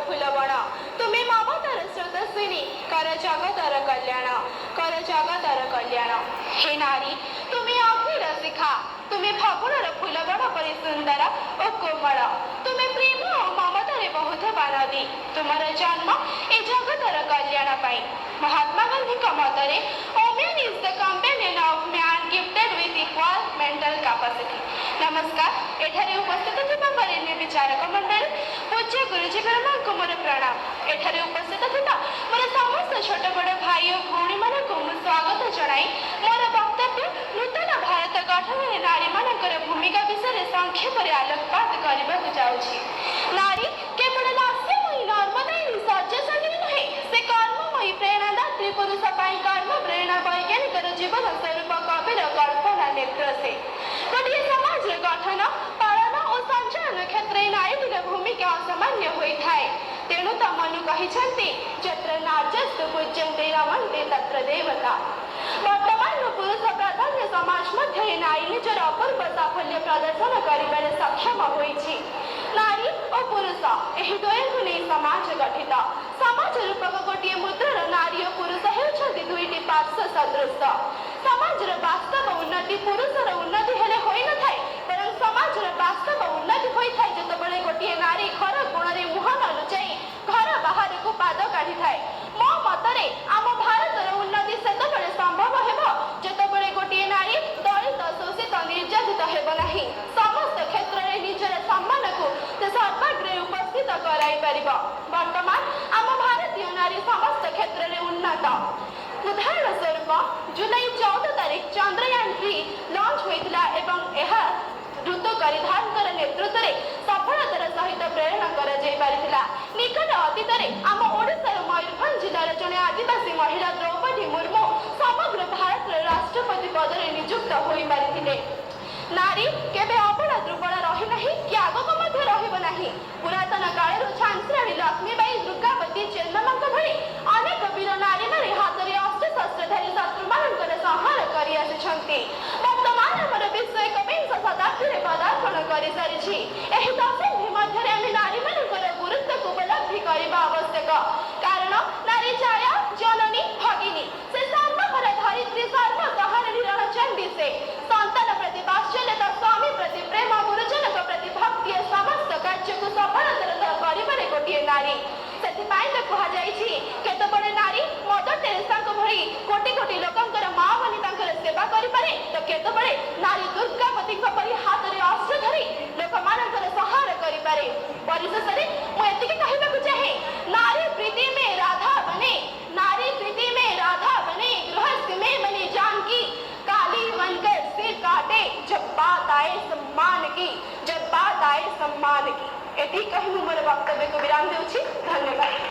फुलबण तुम्हें ममतार स्रोतस्विनी कर जगतर कल्याण हे नारी तुम्हें अग्निर शिखा तुम्हें फगुणर फुलबण परि सुंदर और कोमल तुम्हें प्रेम और ममतार बहुत नदी तुमर जन्म ए जगतर कल्याण पाई महात्मा गांधी मतरे woman is the companion of man gifted with equal mental capacity. नमस्कार एठारे उपस्थित थिबा बरेण्य विचारक मंडल पूज्य गुरुजी ब्रह्मा को मोर प्रणाम। एठारे उपस्थित थिबा मोर समस्त छोट बड़ भाई और भौणी मानक मु स्वागत जणाई मोर वक्तव्य नूतन भारत गठन में नारी मानकर भूमिका विषय संक्षेप रे आलोकपात करबा जाउछि। नारी केवल लास्यमयी नर्मदायी सज्जसनी नहे से कर्ममयी प्रेरणादात्री पुरुष पाई कर्म प्रेरणा वैज्ञानिक जीवन स्वरूप कविर कल्पना नेत्र से गोटे समाज गठन पालन और संचालन क्षेत्र नारी भूमिका असामान्य होता है। तेणु तो मनु कही जत्र नार्यस्तु पूज्यन्ते रमन्ते तत्र देवता। वर्तमान पुरुष प्राधान्य समाज मध्य नारी निजर अपूर्व साफल्य प्रदर्शन कर सक्षम होइछि। नारी और पुरुष एही द्वयंकु नहीं समाज गठित समाज रूपक गोटे मुद्रार नारी और पुरुष हेउछन्ति दुईटी पार्श्व सदृश। समाजर वास्तव उन्नति पुरुषर उन्नति हेले होई न थाए बरं समाजर वास्तव उन्नति होई थाए जतबेले गोटे नारी घर कोणरे मुह न लुचाई घर बाहर को पाद काढी थाए। मो मतरे आम भारतर उन्नति सेतबेले संभव हेबो जतबेले गोटे नारी दलित शोषित निर्यातित हेबो नाही समस्त क्षेत्र रे निजर सम्मान को से सर्वाग्रे उपस्थित कराई परिबो। वर्तमान आम भारतीय नारी समस्त क्षेत्र रे उन्नत। उदाहरण स्वरूप जुलाई 14 तारीख चंद्रयान-3 लॉन्च होइतिला एवं यह द्रुत गरिधानकर नेतृत्व में सफलतार सहित प्रेरणा करा जाय पारिथिला। निकट अतीत में आम ओडिशार मयूरभंज जिलार जने आदिवासी महिला द्रौपदी मुर्मू समग्र भारत राष्ट्रपति पद में नियुक्त होई पारिथिले। नारी केबे अबला दुर्बल रही नहीं कि आगक मध्य रहिब नहीं। पुरातन कालर झांसी रानी लक्ष्मीबाई दुर्गावती चेन्नम्माଙ୍କ भଳି अनेक वीर नारी माने हातरे अस्त्र शस्त्र धरि शत्रु मानकर संहार करि आछिछन्ति। वर्तमान हमर विश्व 21 शताब्दी रे पदार्पण करि सारिछि। एही दशंधि मध्य आम नारी मानकर गुरुत्व को उपलब्धि करबा आवश्यक। कारण नारी छाया जननी भगिनी से सर्वहर धरित्री सर्व कहानी रणचंडी से संतान प्रति वात्सल्यता स्वामी प्रति प्रेम गुरुजनक प्रति भक्ति समस्त कार्य को सफलतार करिबारे गोटे नारी। सेथिपाई तो कहा जाइछि केतबळे नारी मदर टेरेसाଙ୍କ भଳି कोटि कोटि लोकंकर मां बनि तांकर सेवा करि पारे तो केतबळे नारी दुर्गावतीଙ୍କ परि हातरे अस्त्र धरि लोकमानकर सहार करि पारे। परिशेषरे मु एतिକି कहिबाकु चाहे नारी प्रीति में राधा बने नारी प्रीति में राधा बने गृहस्थ में बने जानकी काली बनकर सिर काटे जब बात आए सम्मान की जब बात आए सम्मान की। एति कहि मोर वक्तव्य को विराम देउछि। धन्यवाद।